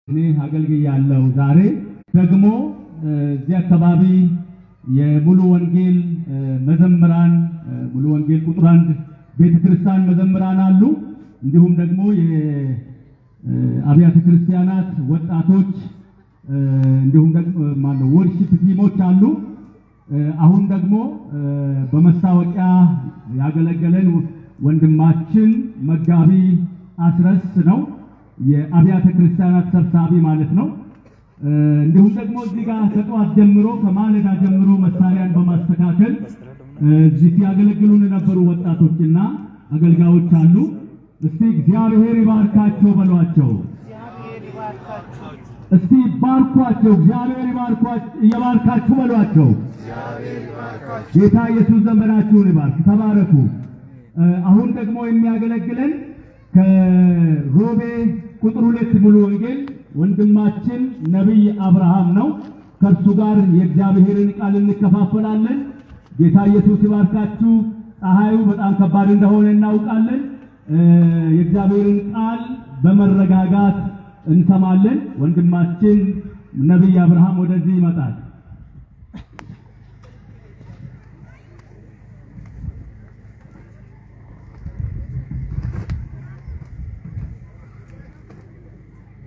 እኔ አገልግያለሁ። ዛሬ ደግሞ እዚህ አካባቢ የሙሉ ወንጌል መዘምራን ሙሉ ወንጌል ቁጥር 1 ቤተክርስቲያን መዘምራን አሉ። እንዲሁም ደግሞ የአብያተ ክርስቲያናት ወጣቶች እንዲሁም ደግሞ ማለት ወርሺፕ ቲሞች አሉ። አሁን ደግሞ በመታወቂያ ያገለገለን ወንድማችን መጋቢ አስረስ ነው፣ የአብያተ ክርስቲያናት ሰብሳቢ ማለት ነው። እንዲሁም ደግሞ እዚህ ጋር ከጠዋት ጀምሮ ከማለዳ ጀምሮ መሳሪያን በማስተካከል እዚህ ያገለግሉን የነበሩ ወጣቶችና አገልጋዮች አሉ። እስቲ እግዚአብሔር ይባርካቸው በሏቸው። እስቲ ባርኳቸው፣ እግዚአብሔር ይባርካችሁ በሏቸው። ጌታ ኢየሱስ ዘመናችሁን ይባርክ። ተባረኩ። አሁን ደግሞ የሚያገለግለን ከሮቤ ቁጥር 2 ሙሉ ወንጌል ወንድማችን ነብይ አብርሃም ነው። ከሱ ጋር የእግዚአብሔርን ቃል እንከፋፈላለን። ጌታ ኢየሱስ ይባርካችሁ። ፀሐዩ በጣም ከባድ እንደሆነ እናውቃለን። የእግዚአብሔርን ቃል በመረጋጋት እንሰማለን። ወንድማችን ነብይ አብርሃም ወደዚህ ይመጣል።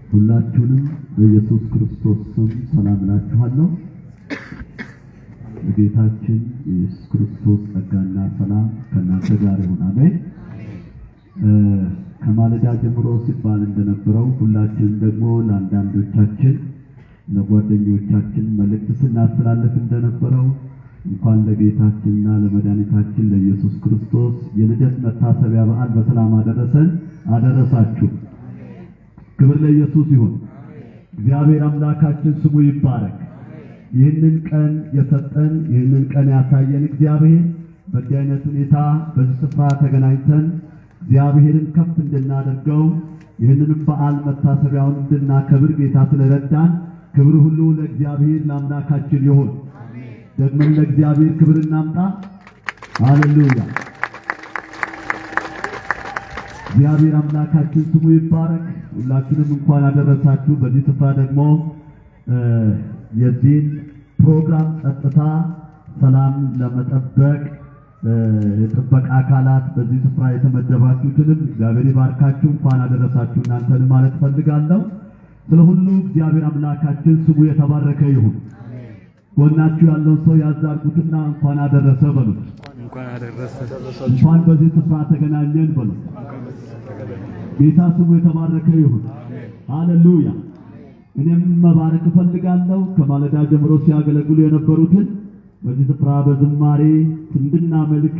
ሁላችሁንም በኢየሱስ ክርስቶስ ስም ሰላም እላችኋለሁ። የጌታችን የኢየሱስ ክርስቶስ ጸጋና ሰላም ከእናንተ ጋር ይሁን። አሜን። ከማለዳ ጀምሮ ሲባል እንደነበረው ሁላችንም ደግሞ ለአንዳንዶቻችን ለጓደኞቻችን መልእክት ስናስተላልፍ እንደነበረው እንኳን ለጌታችንና ለመድኃኒታችን ለኢየሱስ ክርስቶስ የልደት መታሰቢያ በዓል በሰላም አደረሳችሁ። ክብር ለኢየሱስ ይሁን። እግዚአብሔር አምላካችን ስሙ ይባረክ። ይህንን ቀን የሰጠን ይህንን ቀን ያሳየን እግዚአብሔር በዚህ አይነት ሁኔታ በዚህ ስፍራ ተገናኝተን እግዚአብሔርን ከፍ እንድናደርገው ይህንንም በዓል መታሰቢያውን እንድናከብር ጌታ ስለረዳን ክብር ሁሉ ለእግዚአብሔር ለአምላካችን ይሁን። ደግሞም ለእግዚአብሔር ክብር እናምጣ። ሃሌሉያ። እግዚአብሔር አምላካችን ስሙ ይባረክ። ሁላችንም እንኳን አደረሳችሁ። በዚህ ስፍራ ደግሞ የዚህን ፕሮግራም ጸጥታ ሰላም ለመጠበቅ የጥበቃ አካላት በዚህ ስፍራ የተመደባችሁትንም እግዚአብሔር ይባርካችሁ። እንኳን አደረሳችሁ እናንተን ማለት ፈልጋለሁ። ስለ ሁሉ እግዚአብሔር አምላካችን ስሙ የተባረከ ይሁን። ጎናችሁ ያለው ሰው ያዛርጉትና እንኳን አደረሰ በሉት። እንኳን በዚህ ስፍራ ተገናኘን በሉት። ጌታ ስሙ የተባረከ ይሁን። ሃሌሉያ። እኔም መባረክ ፈልጋለሁ። ከማለዳ ጀምሮ ሲያገለግሉ የነበሩትን በዚህ ስፍራ በዝማሬ እንድናመልክ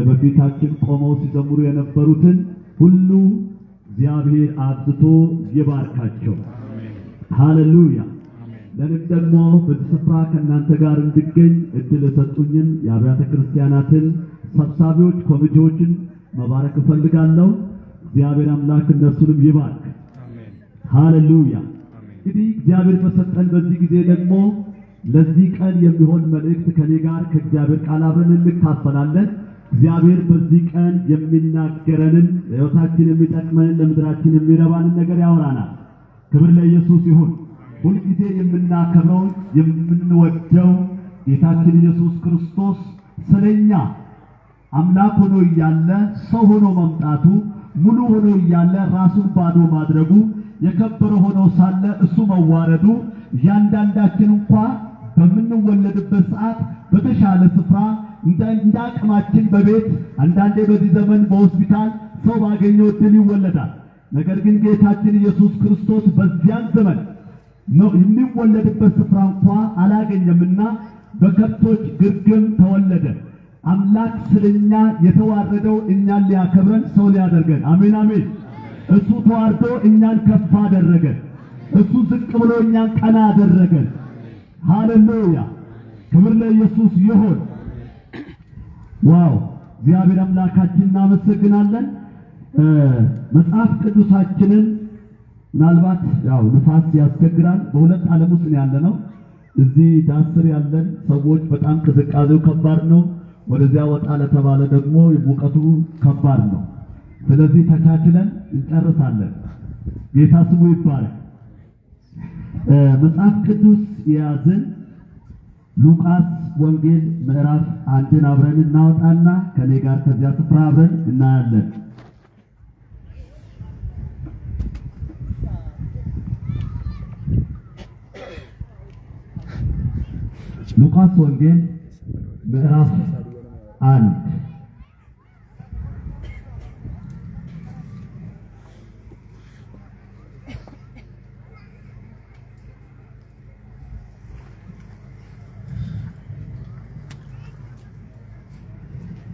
በፊታችን ቆመው ሲዘምሩ የነበሩትን ሁሉ እግዚአብሔር አብዝቶ ይባርካቸው። ሃሌሉያ። ለእኔም ደግሞ በዚህ ስፍራ ከእናንተ ጋር እንድገኝ እድል የሰጡኝን የአብያተ ክርስቲያናትን ሰብሳቢዎች ኮሚቴዎችን መባረክ ፈልጋለሁ። እግዚአብሔር አምላክ እነሱንም ይባርክ። ሃሌሉያ። እንግዲህ እግዚአብሔር በሰጠን በዚህ ጊዜ ደግሞ ለዚህ ቀን የሚሆን መልእክት ከኔ ጋር ከእግዚአብሔር ቃል አብረን እንካፈላለን። እግዚአብሔር በዚህ ቀን የሚናገረንን ለሕይወታችን የሚጠቅመንን ለምድራችን የሚረባንን ነገር ያወራናል። ክብር ለኢየሱስ ይሁን። ሁልጊዜ የምናከብረው የምንወደው ጌታችን ኢየሱስ ክርስቶስ ስለኛ አምላክ ሆኖ እያለ ሰው ሆኖ መምጣቱ፣ ሙሉ ሆኖ እያለ ራሱን ባዶ ማድረጉ፣ የከበረ ሆኖ ሳለ እሱ መዋረዱ፣ እያንዳንዳችን እንኳን በምንወለድበት ሰዓት በተሻለ ስፍራ እንደ አቅማችን በቤት አንዳንዴ በዚህ ዘመን በሆስፒታል ሰው ባገኘው እድል ይወለዳል። ነገር ግን ጌታችን ኢየሱስ ክርስቶስ በዚያን ዘመን የሚወለድበት ስፍራ እንኳን አላገኘምና በከብቶች ግርግም ተወለደ። አምላክ ስለኛ የተዋረደው እኛን ሊያከብረን ሰው ሊያደርገን። አሜን አሜን። እሱ ተዋርዶ እኛን ከፍ አደረገን። እሱ ዝቅ ብሎ እኛን ቀና አደረገን። ሃሌሉያ። ክብር ለኢየሱስ ይሁን። ዋው! እግዚአብሔር አምላካችን እናመሰግናለን። መጽሐፍ ቅዱሳችንን ምናልባት ያው ንፋስ ያስቸግራል። በሁለት ዓለም ውስጥ ያለነው እዚህ ዳስር ያለን ሰዎች በጣም ቅዝቃዜው ከባድ ነው። ወደዚያ ወጣ ለተባለ ደግሞ ሙቀቱ ከባድ ነው። ስለዚህ ተቻችለን እንጨርሳለን። ጌታ ስሙ ይባረክ። መጽሐፍ ቅዱስ የያዝን ሉቃስ ወንጌል ምዕራፍ 1 አብረን እናወጣና ከኔ ጋር ከዚያ ስፍራ አብረን እናያለን። ሉቃስ ወንጌል ምዕራፍ 1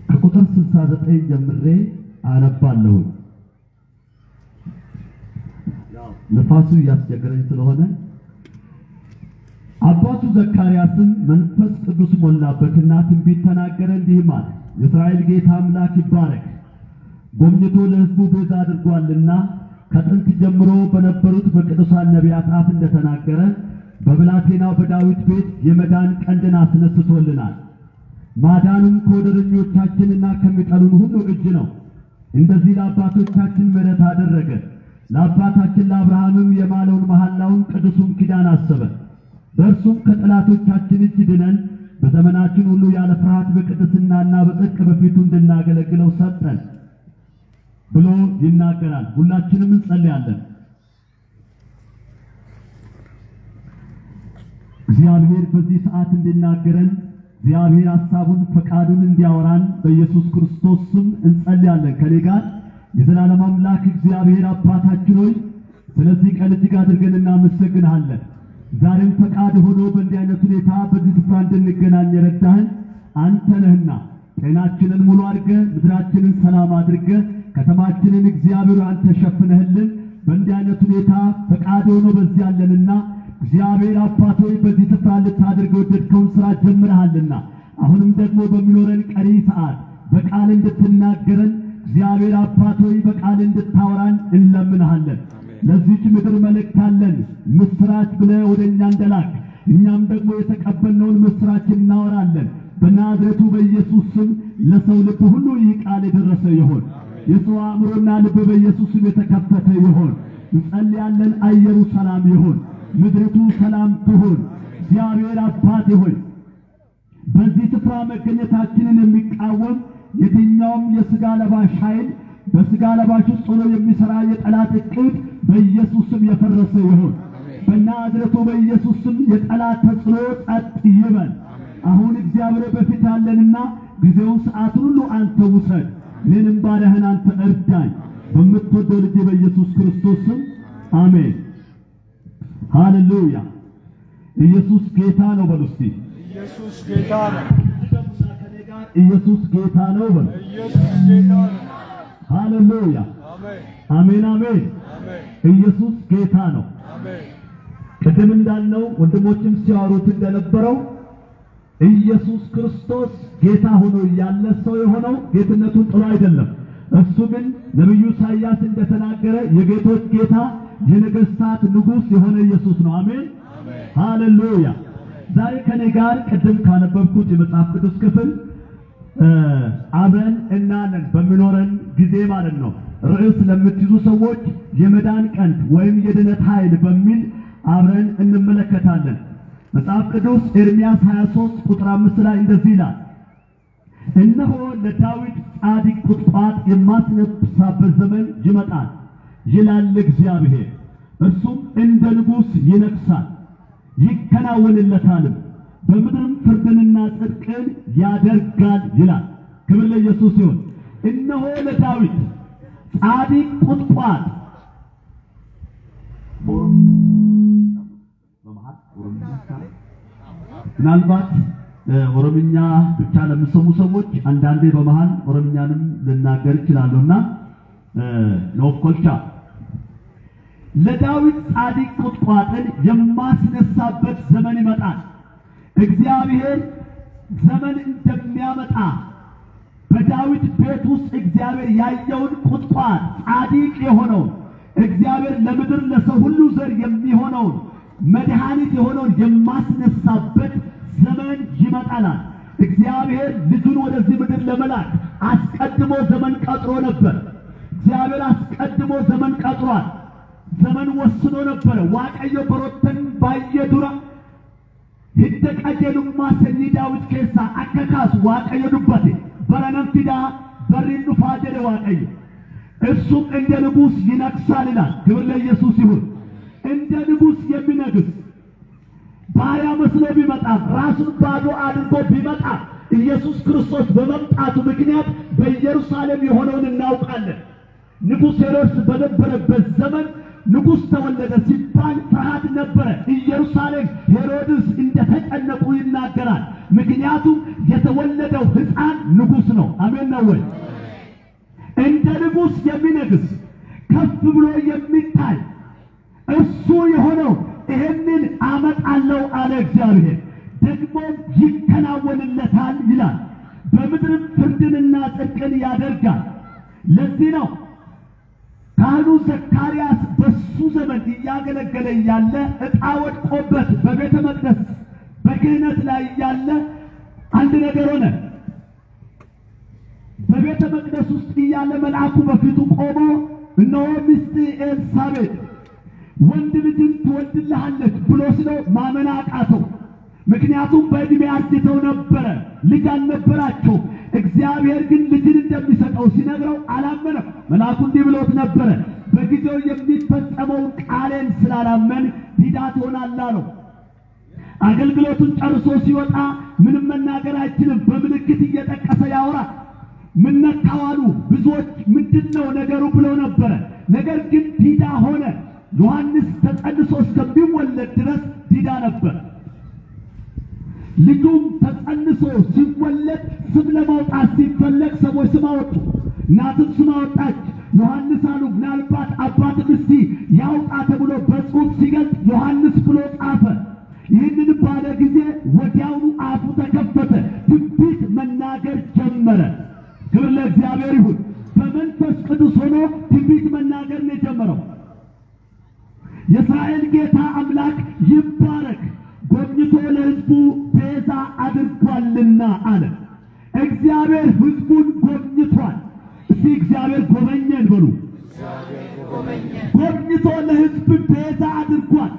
ከቁጥር 69 ጀምሬ አነባለሁ። ነፋሱ እያስቸገረኝ ስለሆነ አባቱ ዘካርያስም መንፈስ ቅዱስ ሞላበትና ትንቢት ተናገረ፣ እንዲህም አለ። የእስራኤል ጌታ አምላክ ይባረክ፣ ጎብኝቶ ለሕዝቡ ቤዛ አድርጓልና ከጥንት ጀምሮ በነበሩት በቅዱሳን ነቢያት አፍ እንደተናገረ በብላቴናው በዳዊት ቤት የመዳን ቀንድን አስነስቶልናል። ማዳኑም ከወደረኞቻችንና ከሚጠሉን ሁሉ እጅ ነው። እንደዚህ ለአባቶቻችን ምሕረት አደረገ፣ ለአባታችን ለአብርሃምም የማለውን መሐላውን ቅዱሱን ኪዳን አሰበ። በእርሱም ከጠላቶቻችን እጅ ድነን በዘመናችን ሁሉ ያለ ፍርሃት በቅድስናና በጽድቅ በፊቱ እንድናገለግለው ሰጠን ብሎ ይናገራል። ሁላችንም እንጸልያለን። እግዚአብሔር በዚህ ሰዓት እንዲናገረን፣ እግዚአብሔር ሐሳቡን ፈቃዱን እንዲያወራን በኢየሱስ ክርስቶስ ስም እንጸልያለን። ከኔ ጋር የዘላለም አምላክ እግዚአብሔር አባታችን ሆይ ስለዚህ ቀን እጅግ አድርገን እናመሰግንሃለን። ዛሬም ፈቃድ ሆኖ በእንዲህ አይነት ሁኔታ በዚህ ስፍራ እንድንገናኝ የረዳህን አንተ ነህና ጤናችንን ሙሉ አድርገህ ምድራችንን ሰላም አድርገህ ከተማችንን እግዚአብሔር አንተ ሸፍነህልን በእንዲህ አይነት ሁኔታ ፈቃድ ሆኖ በዚህ ያለንና እግዚአብሔር አባት ሆይ በዚህ ስፍራ ልታደርገው የወደድከውን ሥራ ጀምረሃልና አሁንም ደግሞ በሚኖረን ቀሪ ሰዓት በቃል እንድትናገረን እግዚአብሔር አባት ሆይ በቃል እንድታወራን እንለምንሃለን። ለዚህች ምድር መልእክት አለን፣ ምስራች ብለህ ወደኛ እንደላክ እኛም ደግሞ የተቀበልነውን ምስራች እናወራለን። በናዝሬቱ በኢየሱስ ስም ለሰው ልብ ሁሉ ይህ ቃል የደረሰ ይሆን። የሰው አእምሮና ልብ በኢየሱስ ስም የተከፈተ ይሆን። እንጸልያለን። አየሩ ሰላም ይሆን፣ ምድሪቱ ሰላም ትሁን። እግዚአብሔር አባቴ ሆይ በዚህ ስፍራ መገኘታችንን የሚቃወም የትኛውም የሥጋ ለባሽ ኃይል በሥጋ ለባሽ ውስጥ ሆኖ የሚሠራ የጠላት ዕቅድ በኢየሱስ ስም የፈረሰ ይሁን። በናዝሬቱ በኢየሱስ ስም የጠላት ተጽዕኖ ጸጥ ይበል። አሁን እግዚአብሔር በፊት ያለንና ጊዜውን ሰዓቱን ሁሉ አንተ ውሰድ። እኔንም ባሪያህን አንተ እርዳኝ። በምትወደው ልጅ በኢየሱስ ክርስቶስ ስም አሜን። ሃሌሉያ። ኢየሱስ ጌታ ነው በሉ እስቲ። ኢየሱስ ጌታ ነው። ኢየሱስ ጌታ ነው በሉ። ኢየሱስ ጌታ ነው። ሃሌሉያ። አሜን አሜን አሜን። አሜን ኢየሱስ ጌታ ነው። አሜን። ቅድም እንዳልነው ወንድሞችም ሲያወሩት እንደነበረው ኢየሱስ ክርስቶስ ጌታ ሆኖ እያለ ሰው የሆነው ጌትነቱን ጥሎ አይደለም። እሱ ግን ነብዩ ኢሳይያስ እንደተናገረ የጌቶች ጌታ የነገሥታት ንጉሥ የሆነ ኢየሱስ ነው። አሜን ሃሌሉያ። ዛሬ ከኔ ጋር ቅድም ካነበብኩት የመጽሐፍ ቅዱስ ክፍል አብረን እናለን በሚኖረን ጊዜ ማለት ነው። ርዕስ ለምትይዙ ሰዎች የመዳን ቀንድ ወይም የድነት ኃይል በሚል አብረን እንመለከታለን። መጽሐፍ ቅዱስ ኤርምያስ 23 ቁጥር 5 ላይ እንደዚህ ይላል፣ እነሆ ለዳዊት ጻድቅ ቁጥቋጥ የማስነሳበት ዘመን ይመጣል ይላል እግዚአብሔር። እርሱም እንደ ንጉሥ ይነግሣል ይከናወንለታልም፣ በምድርም ፍርድንና ጽድቅን ያደርጋል ይላል። ክብር ለኢየሱስ ይሁን። እነሆ ለዳዊት ጻድቅ ቁጥቋጥ ምናልባት ኦሮምኛ ብቻ ለሚሰሙ ሰዎች አንዳንዴ በመሃል ኦሮምኛንም ልናገር ይችላሉና ኖፍኮልቻ ለዳዊት ጻድቅ ቁጥቋጥን የማስነሳበት ዘመን ይመጣል። እግዚአብሔር ዘመን እንደሚያመጣ በዳዊት ቤት ውስጥ እግዚአብሔር ያየውን ቁጥቋጥ ጻድቅ የሆነውን እግዚአብሔር ለምድር ለሰው ሁሉ ዘር የሚሆነውን መድኃኒት የሆነውን የማስነሳበት ዘመን ይመጣላል። እግዚአብሔር ልጁን ወደዚህ ምድር ለመላክ አስቀድሞ ዘመን ቀጥሮ ነበር። እግዚአብሔር አስቀድሞ ዘመን ቀጥሯል። ዘመን ወስኖ ነበረ። ዋቀዮ በሮተን ባየዱራ ሂደቀጀሉማ ሰኒ ዳዊት ኬሳ አከካስ ዋቀዮ ዱበቴ በረነምቲዳ በሪን ዱፋ ጀደ ዋቀዮ እሱም እንደ ንጉሥ ይነግሣል ይላል። ክብር ለኢየሱስ ይሁን። እንደ ንጉሥ የሚነግስ ባሪያ መስሎ ቢመጣም ራሱን ባዶ አድርጎ ቢመጣም ኢየሱስ ክርስቶስ በመምጣቱ ምክንያት በኢየሩሳሌም የሆነውን እናውቃለን። ንጉሥ ሄሮድስ በነበረበት ዘመን ንጉሥ ተወለደ ሲባል ፍርሃት ነበረ። ኢየሩሳሌም ሄሮድስ እንደተጨነቁ ይናገራል። ምክንያቱም የተወለደው ሕፃን ንጉሥ ነው። አሜን ነው ወይ? እንደ ንጉሥ የሚነግስ ከፍ ብሎ የሚታይ እሱ የሆነው ይህንን አመጣለሁ አለ እግዚአብሔር። ደግሞ ይከናወንለታል ይላል። በምድርም ፍርድንና ጽድቅን ያደርጋል። ለዚህ ነው ካህኑ ዘካርያስ በሱ ዘመን እያገለገለ እያለ ዕጣ ወድቆበት በቤተ መቅደስ በክህነት ላይ እያለ አንድ ነገር ሆነ። በቤተ መቅደስ ውስጥ እያለ መልአኩ በፊቱ ቆሞ እነሆ ሚስት ኤልሳቤጥ ወንድ ልጅን ትወልድልሃለች ብሎ ሲለው ማመን አቃተው። ምክንያቱም በዕድሜ አርጅተው ነበረ፣ ልጅ አልነበራቸው። እግዚአብሔር ግን ልጅን እንደሚሰጠው ሲነግረው አላመነም። መልአኩ እንዲህ ብሎት ነበረ፣ በጊዜው የሚፈጸመውን ቃሌን ስላላመን ዲዳ ትሆናለህ አለው። አገልግሎቱን ጨርሶ ሲወጣ ምንም መናገር አይችልም። በምልክት እየጠቀሰ ያወራል። ምን ነካው አሉ ብዙዎች። ምንድነው ነገሩ ብለው ነበረ። ነገር ግን ዲዳ ሆነ። ዮሐንስ ተጸንሶ እስከሚወለድ ድረስ ዲዳ ነበር። ልጁም ተጸንሶ ሲወለድ ስም ለማውጣት ሲፈለግ ሰዎች ስም አወጡ። እናትም ስም አወጣች፣ ዮሐንስ አሉ። ምናልባት አባትም እስቲ ያውጣ ተብሎ በጽሑፍ ሲገልጥ ዮሐንስ ብሎ ጻፈ። ይህንን ባለ ጊዜ ወዲያውኑ አፉ ተከፈተ፣ ትንቢት መናገር ጀመረ። ክብር ለእግዚአብሔር ይሁን። በመንፈስ ቅዱስ ሆኖ ትንቢት መናገር ነው የጀመረው። የእስራኤል ጌታ አምላክ ይባረክ፣ ጎብኝቶ ለሕዝቡ ቤዛ አድርጓልና አለ። እግዚአብሔር ሕዝቡን ጎብኝቷል። እስቲ እግዚአብሔር ጎበኘን በሉ። ጎብኝቶ ለሕዝብ ቤዛ አድርጓል።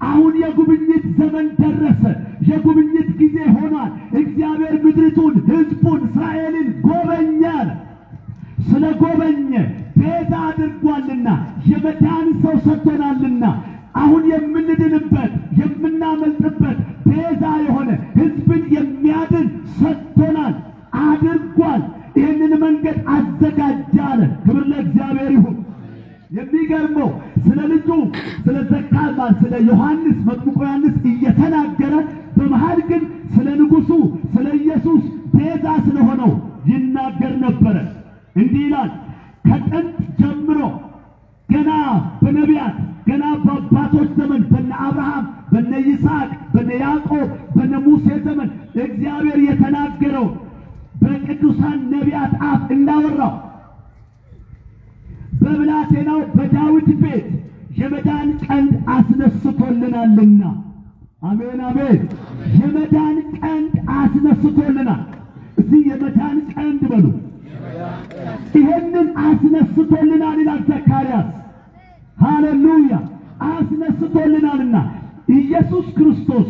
አሁን የጉብኝት ዘመን ደረሰ። የጉብኝት ጊዜ ሆኗል። እግዚአብሔር ምድሪቱን፣ ሕዝቡን፣ እስራኤልን ጎበኘ አለ። ስለ ጎበኘ ቤዛ አድርጓልና የመዳን ሰው ሰጥቶናልና አሁን የምንድንበት የምናመልጥበት ቤዛ የሆነ ሕዝብን የሚያድን ሰጥቶናል፣ አድርጓል። ይህንን መንገድ አዘጋጀ አለ። ክብር ለእግዚአብሔር ይሁን። የሚገርመው ስለ ልጁ ስለ ዘካርያስ ስለ ዮሐንስ መጥምቁ ዮሐንስ እየተናገረ በመሃል ግን ስለ ንጉሡ ስለ ኢየሱስ ቤዛ ስለሆነው ይናገር ነበረ። እንዲህ ይላል፣ ከጥንት ጀምሮ ገና በነቢያት ገና በአባቶች ዘመን በነ አብርሃም በነ ይስሐቅ በነ ያዕቆብ በነ ሙሴ ዘመን እግዚአብሔር የተናገረው በቅዱሳን ነቢያት አፍ እንዳወራው በብላቴናው በዳዊት ቤት የመዳን ቀንድ አስነስቶልናልና። አሜን አሜን። የመዳን ቀንድ አስነስቶልናል። እዚህ የመዳን ቀንድ በሉ። ይሄንን አስነስቶልናል ይላል ዘካርያስ። ሃሌሉያ። አስነስቶልናልና ኢየሱስ ክርስቶስ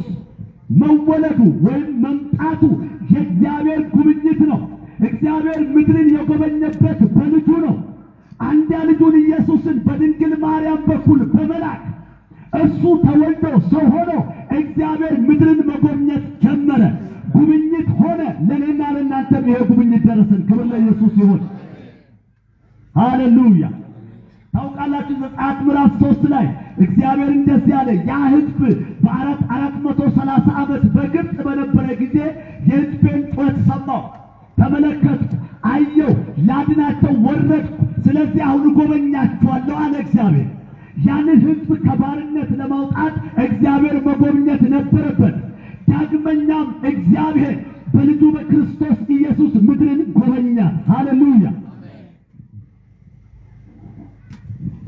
መወለዱ ወይም መምጣቱ የእግዚአብሔር ጉብኝት ነው። እግዚአብሔር ምድርን የጎበኘበት በልጁ ነው። አንድያ ልጁን ኢየሱስን በድንግል ማርያም በኩል በመላክ እሱ ተወልዶ ሰው ሆኖ እግዚአብሔር ምድርን መጎብኘት ጀመረ። ጉብኝት ሆነ። ለእኔና ለእናንተም ይሄ ጉብኝት ደረሰን። ክብር ለኢየሱስ ይሁን። ሃሌሉያ። ታውቃላችሁ ዘጸአት ምዕራፍ 3 ላይ እግዚአብሔር እንደዚህ አለ፣ ያ ሕዝብ በ430 ዓመት በግብፅ በነበረ ጊዜ የሕዝቤን ጩኸት ሰማሁ፣ ተመለከትኩ፣ አየሁ፣ ላድናቸው ወረድኩ። ስለዚህ አሁን እጎበኛችኋለሁ አለ እግዚአብሔር። ያንን ሕዝብ ከባርነት ለማውጣት እግዚአብሔር መጎብኘት ነበረበት። ዳግመኛም እግዚአብሔር በልጁ በክርስቶስ ኢየሱስ ምድርን ጎበኛት። ሃሌሉያ።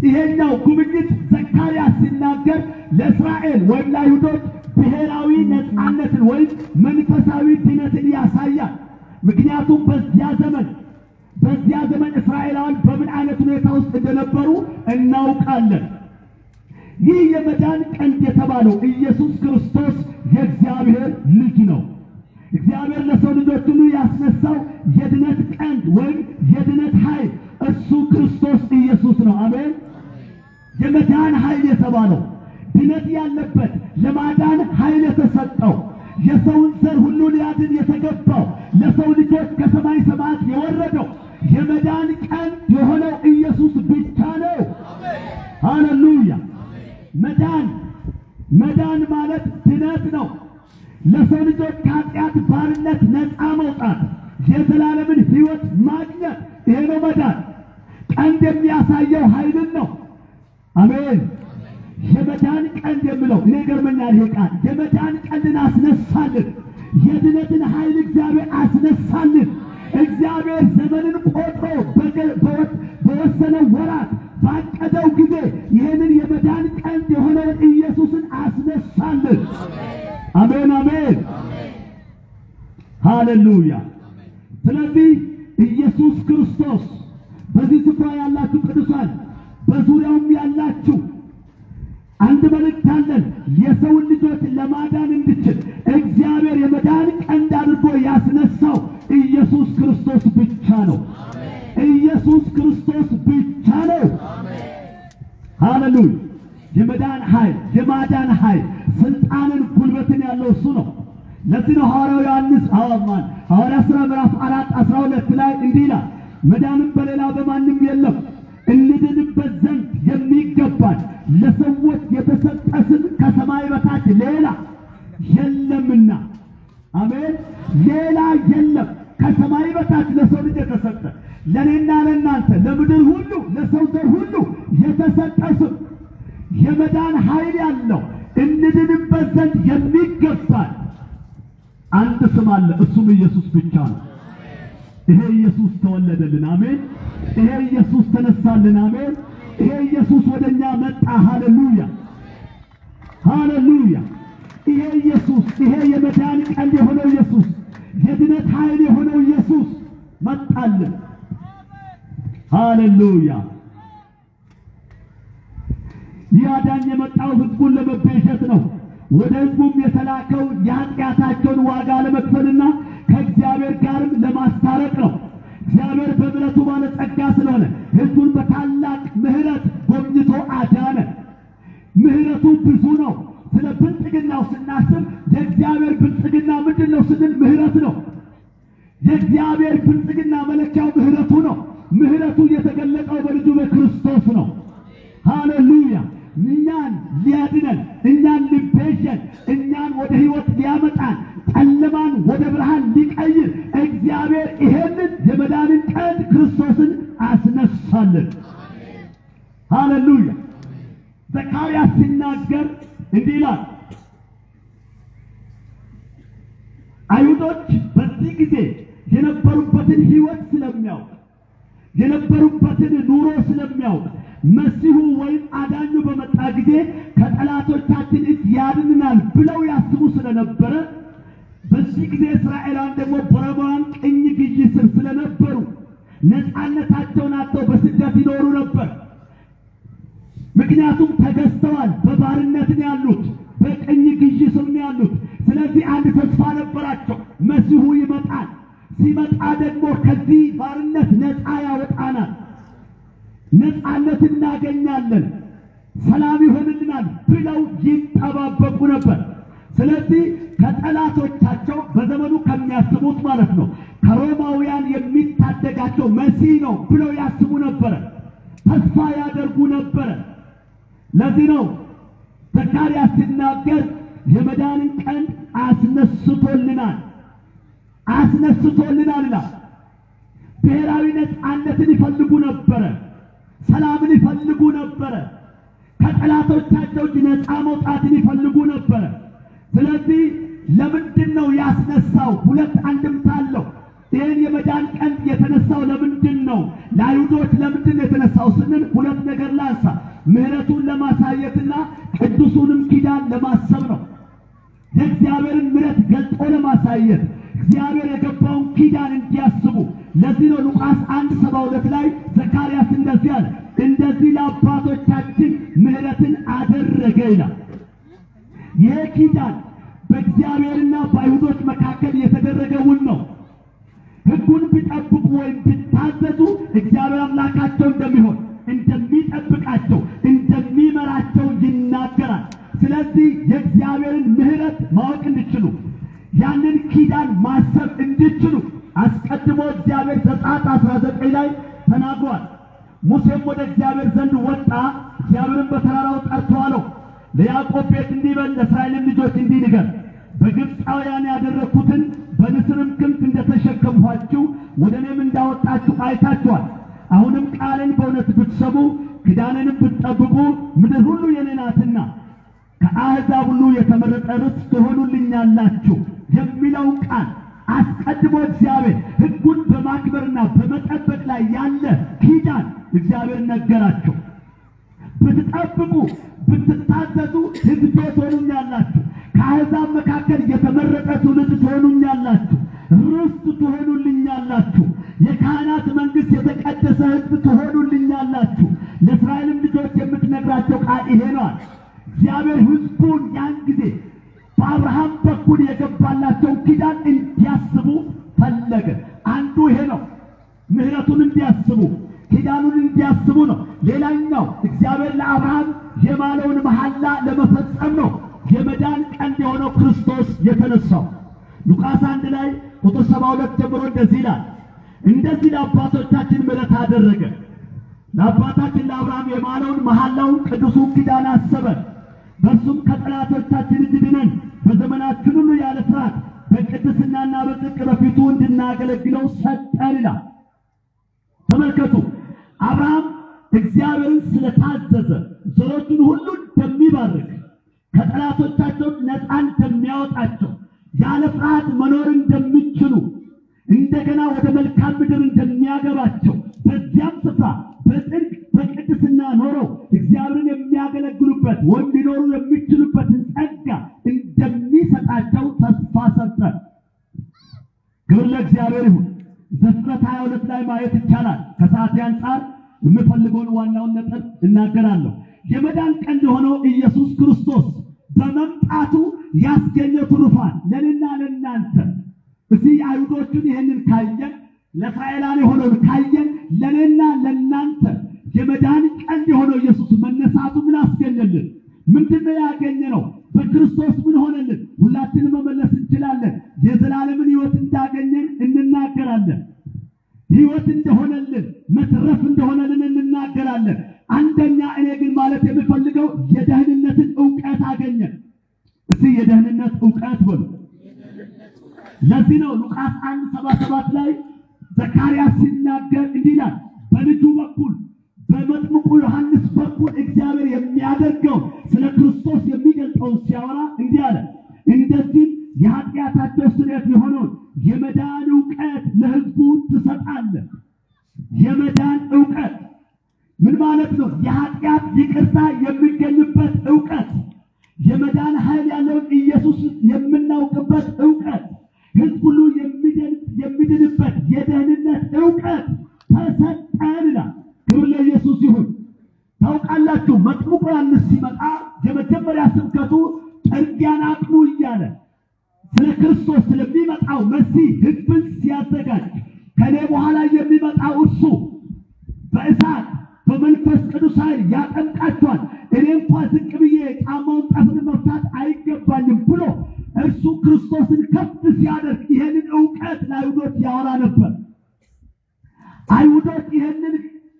ይሄኛው ጉብኝት ዘካርያስ ሲናገር ለእስራኤል ወይም ለአይሁዶች ብሔራዊ ነፃነትን ወይም መንፈሳዊ ድነትን ያሳያል። ምክንያቱም በዚያ ዘመን እስራኤላውያን በምን አይነት ሁኔታ ውስጥ እንደነበሩ እናውቃለን። ይህ የመዳን ቀንድ የተባለው ኢየሱስ ክርስቶስ የእግዚአብሔር ልጅ ነው። እግዚአብሔር ለሰው ልጆች ሁሉ ያስነሳው የድነት ቀንድ ወይም የድነት ኃይል እሱ ክርስቶስ ኢየሱስ ነው። አሜን። የመዳን ኃይል የተባለው ድነት ያለበት ለማዳን ኃይል የተሰጠው የሰውን ዘር ሁሉ ሊያድን የተገባው ለሰው ልጆች ከሰማይ ሰማያት የወረደው የመዳን ቀንድ የሆነው ኢየሱስ ብቻ ነው። ሃሌሉያ። መዳን ማለት ድነት ነው። ለሰው ልጆች ከኃጢአት ባርነት ነፃ መውጣት፣ የዘላለምን ሕይወት ማግኘት፣ ይሄ ነው መዳን። ቀንድ የሚያሳየው ኃይልን ነው። አሜን። የመዳን ቀንድ የሚለው እኔ ገርመኛል። ይሄ ቃል የመዳን ቀንድን አስነሳልን። የድነትን ኃይል እግዚአብሔር አስነሳልን። እግዚአብሔር ዘመንን ቆጥሮ በወሰነው ወራት ባቀደው ጊዜ ይህንን የመዳን ቀንድ የሆነውን ኢየሱስን አስነሳልን። አሜን አሜን፣ ሃሌሉያ። ስለዚህ ኢየሱስ ክርስቶስ በዚህ ስፍራ ያላችሁ ቅዱሳን፣ በዙሪያውም ያላችሁ አንድ መልእክት አለን። የሰውን ልጆች ለማዳን እንድችል እግዚአብሔር የመዳን ቀንድ አድርጎ ያስነሳው ኢየሱስ ክርስቶስ ብቻ ነው። ኢየሱስ ክርስቶስ ብቻ ነው። ሃሌሉያ። የመዳን ኃይል፣ የማዳን ኃይል፣ ስልጣንን፣ ጉልበትን ያለው እሱ ነው። ለዚህ ነው ሐዋርያው ዮሐንስ ሐዋርያ ሥራ ምዕራፍ 4:12 ላይ እንዲህ ይላል፣ መዳንም በሌላ በማንም የለም እንድንበት ዘንድ የሚገባን ለሰዎች የተሰጠ ስም ከሰማይ በታች ሌላ የለምና። አሜን። ሌላ የለም ከሰማይ በታች ለሰው ልጅ የተሰጠ፣ ለእኔና ለእናንተ፣ ለምድር ሁሉ፣ ለሰው ዘር ሁሉ የተሰጠ ስም፣ የመዳን ኃይል ያለው እንድንበት ዘንድ የሚገባን አንድ ስም አለ። እሱም ኢየሱስ ብቻ ነው። ይሄ ኢየሱስ ተወለደልን። አሜን። ይሄ ኢየሱስ ተነሳልን። አሜን። ይሄ ኢየሱስ ወደኛ መጣ። ሃሌሉያ ሃሌሉያ። ይሄ ኢየሱስ፣ ይሄ የመዳን ቀንድ የሆነው ኢየሱስ፣ የድነት ኃይል የሆነው ኢየሱስ መጣልን። ሃሌሉያ። ይህ አዳኝ የመጣው ሕዝቡን ለመቤዠት ነው። ወደ ሕዝቡም የተላከው የኃጢአታቸውን ዋጋ ለመክፈልና ከእግዚአብሔር ጋርም ለማስታረቅ ነው። እግዚአብሔር በምሕረቱ ባለጸጋ ስለሆነ ሕዝቡን በታላቅ ምሕረት ጎብኝቶ አዳነ። ምሕረቱ ብዙ ነው። ስለ ብልጽግናው ስናስብ የእግዚአብሔር ብልጽግና ምንድን ነው ስንል ምሕረት ነው። የእግዚአብሔር ብልጽግና መለኪያው ምሕረቱ ነው። ምሕረቱ የተገለጠው በልጁ በክርስቶስ ነው። ሃሌሉያ። እኛን ሊያድነን፣ እኛን ሊቤዠን፣ እኛን ወደ ሕይወት ሊያመጣን፣ ጨለማን ወደ ብርሃን ሊቀይር እግዚአብሔር ይሄንን የመዳንን ቀንድ ክርስቶስን አስነሳልን። ሃሌሉያ። ዘካርያስ ሲናገር እንዲህ ይላል፣ አይሁዶች በዚህ ጊዜ የነበሩበትን ሕይወት ስለሚያውቅ፣ የነበሩበትን ኑሮ ስለሚያውቅ መሲሁ ወይም አዳኙ በመጣ ጊዜ ከጠላቶቻችን እጅ ያድንናል ብለው ያስቡ ስለነበረ፣ በዚህ ጊዜ እስራኤላውያን ደግሞ በሮማውያን ቅኝ ግዢ ስር ስለነበሩ ነፃነታቸውን አጥተው በስደት ይኖሩ ነበር። ምክንያቱም ተገዝተዋል። በባርነት ነው ያሉት፣ በቅኝ ግዢ ስር ነው ያሉት። ስለዚህ አንድ ተስፋ ነበራቸው፣ መሲሁ ይመጣል። ሲመጣ ደግሞ ከዚህ ባርነት ነፃ ያወጣናል፣ ነፃነት እናገኛለን፣ ሰላም ይሆንልናል ብለው ይጠባበቁ ነበር። ስለዚህ ከጠላቶቻቸው በዘመኑ ከሚያስቡት ማለት ነው ከሮማውያን የሚታደጋቸው መሲህ ነው ብለው ያስቡ ነበረ፣ ተስፋ ያደርጉ ነበረ። ለዚህ ነው ዘካርያስ ሲናገር የመዳንን ቀንድ አስነስቶልናል ይላል። ብሔራዊ ነፃነትን ይፈልጉ ነበረ፣ ሰላምን ይፈልጉ ነበረ፣ ከጠላቶቻቸው እጅ ነፃ መውጣትን ይፈልጉ ነበረ። ስለዚህ ለምንድን ነው ያስነሳው? ሁለት አንድምታ አለው። ይህን የመዳን ቀንድ የተነሳው ለምንድን ነው? ለአይሁዶች ለምንድን ነው የተነሳው ስንል ሁለት ነገር ላንሳ። ምሕረቱን ለማሳየትና ቅዱሱንም ኪዳን ለማሰብ ነው። የእግዚአብሔርን ምሕረት ገልጦ ለማሳየት፣ እግዚአብሔር የገባውን ኪዳን እንዲያስቡ፣ ለዚህ ነው ሉቃስ 1:72 ላይ ዘካርያስ እንደዚህ አለ፣ እንደዚህ ለአባቶቻችን ምሕረትን አደረገ ይላል። ይህ ኪዳን በእግዚአብሔርና በአይሁዶች መካከል የተደረገ ውል ነው። ሕጉን ቢጠብቁ ወይም ቢታዘዙ እግዚአብሔር አምላካቸው እንደሚሆን፣ እንደሚጠብቃቸው፣ እንደሚመራቸው ይናገራል። ስለዚህ የእግዚአብሔርን ምሕረት ማወቅ እንዲችሉ፣ ያንን ኪዳን ማሰብ እንዲችሉ አስቀድሞ እግዚአብሔር ዘጸአት 19 ላይ ተናግሯል። ሙሴም ወደ እግዚአብሔር ዘንድ ወጣ፣ እግዚአብሔርን በተራራው ጠርቶ አለው፣ ለያዕቆብ ቤት እንዲህ በል፣ ለእስራኤልም ልጆች እንዲህ ንገር፣ በግብፃውያን ያደረግኩትን በንስርም ክንፍ እንደተሸከምኋችሁ ወደ እኔም እንዳወጣችሁ አይታችኋል። አሁንም ቃልን በእውነት ብትሰሙ ኪዳኔንም ብትጠብቁ ምድር ሁሉ የኔ ናትና ከአሕዛብ ሁሉ የተመረጠ ርስት ትሆኑልኛላችሁ የሚለው ቃል አስቀድሞ እግዚአብሔር ሕጉን በማክበርና በመጠበቅ ላይ ያለ ኪዳን እግዚአብሔር ነገራቸው። ብትጠብቁ ብትታዘዙ ሕዝቤ ትሆኑኛላችሁ፣ ከአሕዛብ መካከል የተመረጠ ትውልድ ትሆኑኛላችሁ፣ ርስት ትሆኑልኛላችሁ፣ የካህናት መንግሥት፣ የተቀደሰ ሕዝብ ትሆኑልኛላችሁ። ለእስራኤልም ልጆች የምትነግራቸው ቃል ይሄ ነዋል። እግዚአብሔር ሕዝቡን ያን ጊዜ በአብርሃም በኩል የገባላቸውን ኪዳን እንዲያስቡ ፈለገ። አንዱ ይሄ ነው፣ ምሕረቱን እንዲያስቡ፣ ኪዳኑን እንዲያስቡ ነው። ሌላኛው እግዚአብሔር ለአብርሃም የማለውን መሐላ ለመፈጸም ነው የመዳን ቀንድ የሆነው ክርስቶስ የተነሳው። ሉቃስ 1 ላይ ቁጥር 72 ጀምሮ እንደዚህ ይላል፣ እንደዚህ ለአባቶቻችን ምሕረት አደረገ፣ ለአባታችን ለአብርሃም የማለውን መሐላውን ቅዱሱን ኪዳን አሰበ፣ በእርሱም ከጠላቶቻችን እጅ ድነን በዘመናችን ሁሉ ያለ ፍርሃት በቅድስናና በጽድቅ በፊቱ እንድናገለግለው ሰጠን ይላል። ተመልከቱ፣ አብርሃም እግዚአብሔርን ስለታዘዘ ዘሮቹን ሁሉ እንደሚባርክ፣ ከጠላቶቻቸው ነፃ እንደሚያወጣቸው፣ ያለ ፍርሃት መኖር እንደሚችሉ፣ እንደገና ወደ መልካም ምድር እንደሚያገባቸው፣ በዚያም ስፍራ በጽድቅ በቅድስና ኖረው እግዚአብሔርን የሚያገለግሉበት ወይም ሊኖሩ የሚችሉበትን ጸጋ እንደሚሰጣቸው ተስፋ ሰጠ። ክብር ለእግዚአብሔር ይሁን። ዘፍጥረት 22 ላይ ማየት ይቻላል። ከሰዓት አንጻር የምፈልገውን ዋናውን ነጥብ እናገራለሁ። የመዳን ቀንድ የሆነው ኢየሱስ ክርስቶስ በመምጣቱ ያስገኘው ትሩፋት ለእኔና ለእናንተ፣ እዚህ አይሁዶቹን ይህንን ካየን፣ ለእስራኤላውያን የሆነውን ካየን፣ ለእኔና ለእናንተ የመዳን ቀንድ የሆነው ኢየሱስ መነሳቱ ምን አስገኘልን? ምንድነው ያገኘነው? በክርስቶስ ምን ሆነልን? ሁላችንም መመለስ እንችላለን። የዘላለምን ሕይወት እንዳገኘን እንናገራለን። ሕይወት እንደሆነልን፣ መትረፍ እንደሆነልን እንናገራለን። አንደኛ እኔ ግን ማለት የምፈልገው የደህንነትን ዕውቀት አገኘን። እስቲ የደህንነት ዕውቀት በሉ። ለዚህ ነው ሉቃስ 1:77 ላይ ዘካርያስ ሲናገር እንዲህ ይላል፣ በልጁ በኩል በመጥምቁ ዮሐንስ በኩል እግዚአብሔር የሚያደርገው ስለ ክርስቶስ የሚገልጸውን ሲያወራ እንዲህ አለ፣ እንደዚህም የኃጢአታቸው ስርየት የሆነውን የመዳን ዕውቀት ለሕዝቡ ትሰጣለህ። የመዳን ዕውቀት ምን ማለት ነው? የኃጢአት ይቅርታ የሚገኝበት ዕውቀት፣ የመዳን ኃይል ያለውን ኢየሱስ የምናውቅበት ዕውቀት፣ ሕዝብ ሁሉ የሚድንበት የደህንነት ዕውቀት ተሰጠን ይላል። ክብር ለኢየሱስ ይሁን። ታውቃላችሁ መጥምቁ ዮሐንስ ሲመጣ የመጀመሪያ ስብከቱ ጥርጊያን አቅኑ እያለ ስለ ክርስቶስ ስለሚመጣው መሲህ ሕዝብን ሲያዘጋጅ፣ ከኔ በኋላ የሚመጣው እርሱ በእሳት በመንፈስ ቅዱስ ኃይል ያጠምቃችኋል፣ እኔ እንኳ ዝቅ ብዬ ጫማውን ጠፍር መፍታት አይገባኝም ብሎ እርሱ ክርስቶስን ከፍ ሲያደርግ ይሄንን ዕውቀት ለአይሁዶች ያወራ ነበር። አይሁዶች ይሄንን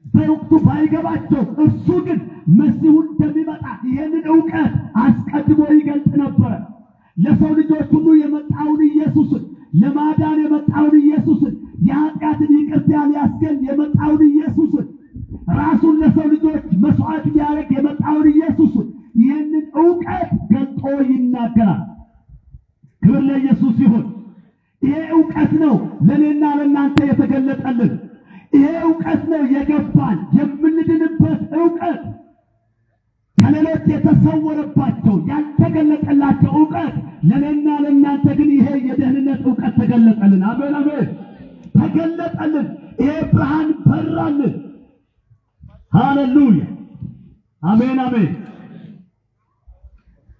በወቅቱ ባይገባቸው፣ እርሱ ግን መሲሁ እንደሚመጣ ይሄንን ዕውቀት አስቀድሞ ይገልጽ ነበር። ለሰው ልጆች ሁሉ የመጣውን ኢየሱስን፣ ለማዳን የመጣውን ኢየሱስን፣ የኃጢአትን ይቅርታ ሊያስገኝ የመጣውን ኢየሱስን፣ ራሱን ለሰው ልጆች መስዋዕት ሊያደርግ የመጣውን ኢየሱስን ይህንን ዕውቀት ገልጦ ይናገራል። ክብር ለኢየሱስ ይሁን። ይሄ ዕውቀት ነው ለእኔና ለእናንተ የተገለጠልን። ይሄ ዕውቀት ነው የገባን የምንድንበት ዕውቀት። ከሌሎች የተሰወረባቸው ያልተገለጠላቸው ዕውቀት ለእኔና ለእናንተ ግን ይሄ የደህንነት ዕውቀት ተገለጠልን። አሜን አሜን። ተገለጠልን። ይሄ ብርሃን በራልን። ሃሌሉያ አሜን አሜን።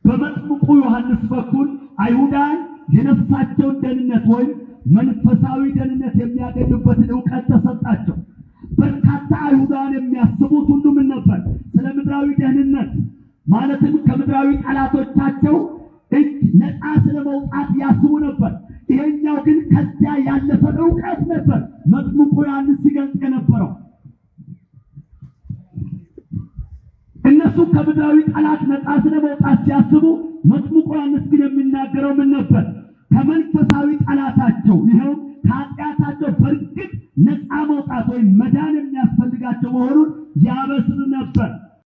በመጥምቁ ዮሐንስ በኩል አይሁዳን የነፍሳቸውን ደህንነት ወይም መንፈሳዊ ደህንነት የሚያገኙበትን ዕውቀት ተሰጣቸው። በርካታ አይሁዳን የሚያስቡት ሁሉ ምን ነበር? ስለ ምድራዊ ደህንነት ማለትም ከምድራዊ ጠላቶቻቸው እጅ ነፃ ስለመውጣት ያስቡ ነበር። ይሄኛው ግን ከዚያ ያለፈ ዕውቀት ነበር መጥምቁ ዮሐንስ ሲገልጽ የነበረው። እነሱ ከምድራዊ ጠላት ነፃ ስለመውጣት ሲያስቡ፣ መጥምቁ ዮሐንስ ግን የሚናገረው ምን ነበር? ከመንፈሳዊ ጠላታቸው ይኸው ከኃጢአታቸው በእርግጥ ነፃ መውጣት ወይም መዳን የሚያስፈልጋቸው መሆኑን ያበስር ነበር።